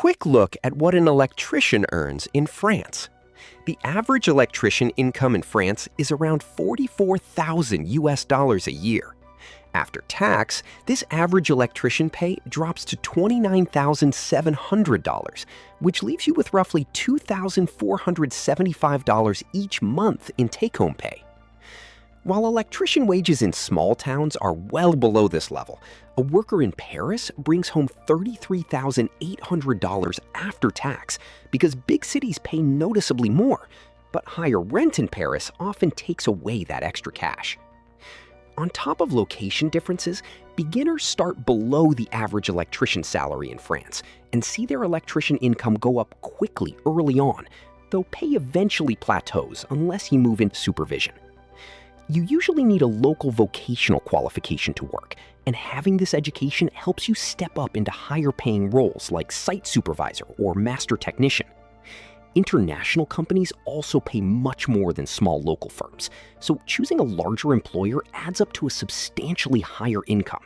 Quick look at what an electrician earns in France. The average electrician income in France is around 44,000 US dollars a year. After tax, this average electrician pay drops to $29,700, which leaves you with roughly $2,475 each month in take-home pay. While electrician wages in small towns are well below this level, a worker in Paris brings home $33,800 after tax because big cities pay noticeably more, but higher rent in Paris often takes away that extra cash. On top of location differences, beginners start below the average electrician salary in France and see their electrician income go up quickly early on, though pay eventually plateaus unless you move into supervision. You usually need a local vocational qualification to work, and having this education helps you step up into higher paying roles like site supervisor or master technician. International companies also pay much more than small local firms, so choosing a larger employer adds up to a substantially higher income.